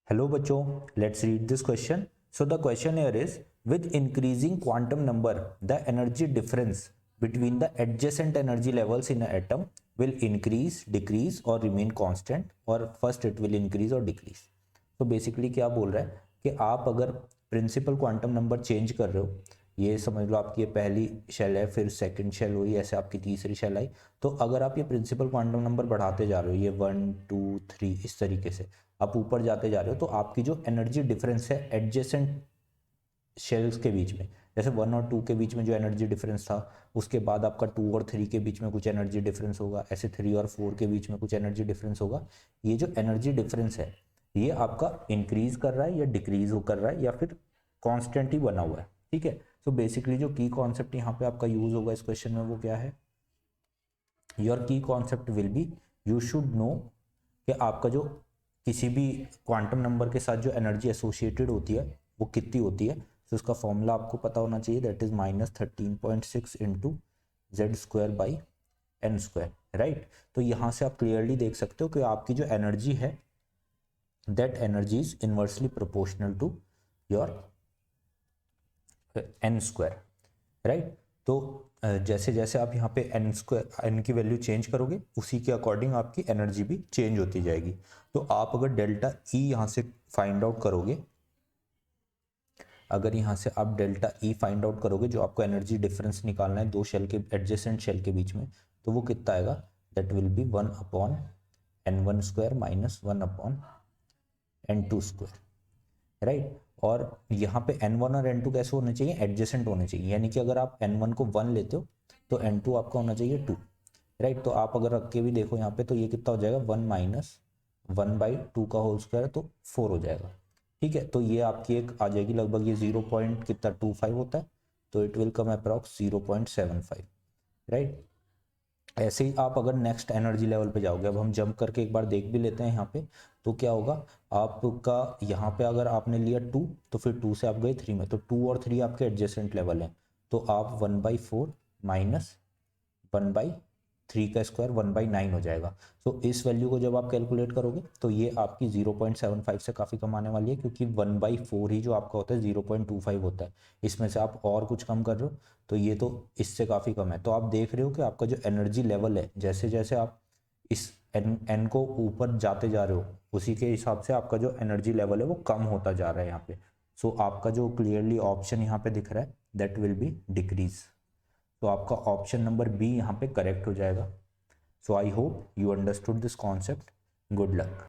Hello बच्चों, let's read this question. So the question here is, with increasing quantum number, the energy difference between the adjacent energy levels in an atom will increase, decrease or remain constant, or first it will increase or decrease. तो basically क्या बोल रहा है कि आप अगर principal quantum number change कर रहे हो, ये समझ लो आपकी ये पहली शेल है, फिर सेकंड शेल हुई, ऐसे आपकी तीसरी शेल आई, तो अगर आप ये प्रिंसिपल क्वांटम नंबर बढ़ाते जा रहे हो, ये 1 2 3 इस तरीके से आप ऊपर जाते जा रहे हो, तो आपकी जो एनर्जी डिफरेंस है एडजेसेंट शेल्स के बीच में, जैसे 1 और 2 के बीच में जो एनर्जी डिफरेंस था, उसके बाद आपका 2 और 3 के बीच में कुछ एनर्जी डिफरेंस होगा, ऐसे 3 और 4 के बीच में कुछ एनर्जी डिफरेंस होगा। ये जो एनर्जी डिफरेंस है ये आपका इंक्रीज कर रहा है या डिक्रीज कर रहा है या फिर कांस्टेंट ही बना हुआ है। ठीक है, सो बेसिकली जो की कॉन्सेप्ट यहाँ पे आपका यूज होगा इस क्वेश्चन में वो क्या है, योर की concept will be, you should know कि आपका जो किसी भी क्वांटम नंबर के साथ जो एनर्जी एसोसिएटेड होती है वो कितनी होती है। तो उसका फॉर्मूला आपको पता होना चाहिए, that is -13.6 into Z square by n square, right. तो यहाँ से आप क्लियरली देख सकते हो कि आपकी जो एनर्जी है that energy is inversely proportional to your n square, right. तो जैसे जैसे आप यहाँ पे एन स्क्वायर एन की वैल्यू चेंज करोगे उसी के अकॉर्डिंग आपकी एनर्जी भी चेंज होती जाएगी। तो आप अगर डेल्टा ई यहाँ से फाइंड आउट करोगे, अगर यहाँ से आप डेल्टा ई फाइंड आउट करोगे, जो आपको एनर्जी डिफरेंस निकालना है दो शेल के एडजेसेंट शेल के बीच में, तो वो कितना आएगा, that will be 1/n1 square minus 1/n2 square, right. और यहाँ पे n1 और n2 कैसे होने चाहिए, एडजेसेंट होने चाहिए, यानी कि अगर आप n1 को 1 लेते हो तो n2 आपका होना चाहिए 2, राइट। तो आप अगर रख के भी देखो यहाँ पे तो ये कितना हो जाएगा, 1 माइनस 1/2 का होल स्क्वायर, तो 4 हो जाएगा। ठीक है, तो ये आपकी एक आ जाएगी लगभग, ये 0 पॉइंट कितना 25 होता है, तो it will come approx 0.75, right. ऐसे ही आप अगर नेक्स्ट एनर्जी लेवल पे जाओगे, अब हम जंप करके एक बार देख भी लेते हैं यहाँ पे, तो क्या होगा आपका, यहाँ पे अगर आपने लिया 2 तो फिर 2 से आप गए 3 में, तो 2 और 3 आपके एडजेसेंट लेवल हैं, तो आप 1/4 माइनस 1/3 का स्क्वायर 1/9 हो जाएगा। तो इस वैल्यू को जब आप कैलकुलेट करोगे तो ये आपकी 0.75 से काफ़ी कम आने वाली है, क्योंकि 1/4 ही जो आपका होता है 0.25 होता है, इसमें से आप और कुछ कम कर रहे हो तो ये तो इससे काफ़ी कम है। तो आप देख रहे हो कि आपका जो एनर्जी लेवल है, जैसे जैसे आप इस एन को ऊपर जाते जा रहे हो उसी के हिसाब से आपका जो एनर्जी लेवल है वो कम होता जा रहा है यहाँ पे। सो आपका जो क्लियरली ऑप्शन यहाँ पे दिख रहा है दैट विल बी डिक्रीज, तो आपका ऑप्शन नंबर बी यहाँ पे करेक्ट हो जाएगा। So I hope you understood this concept, good luck.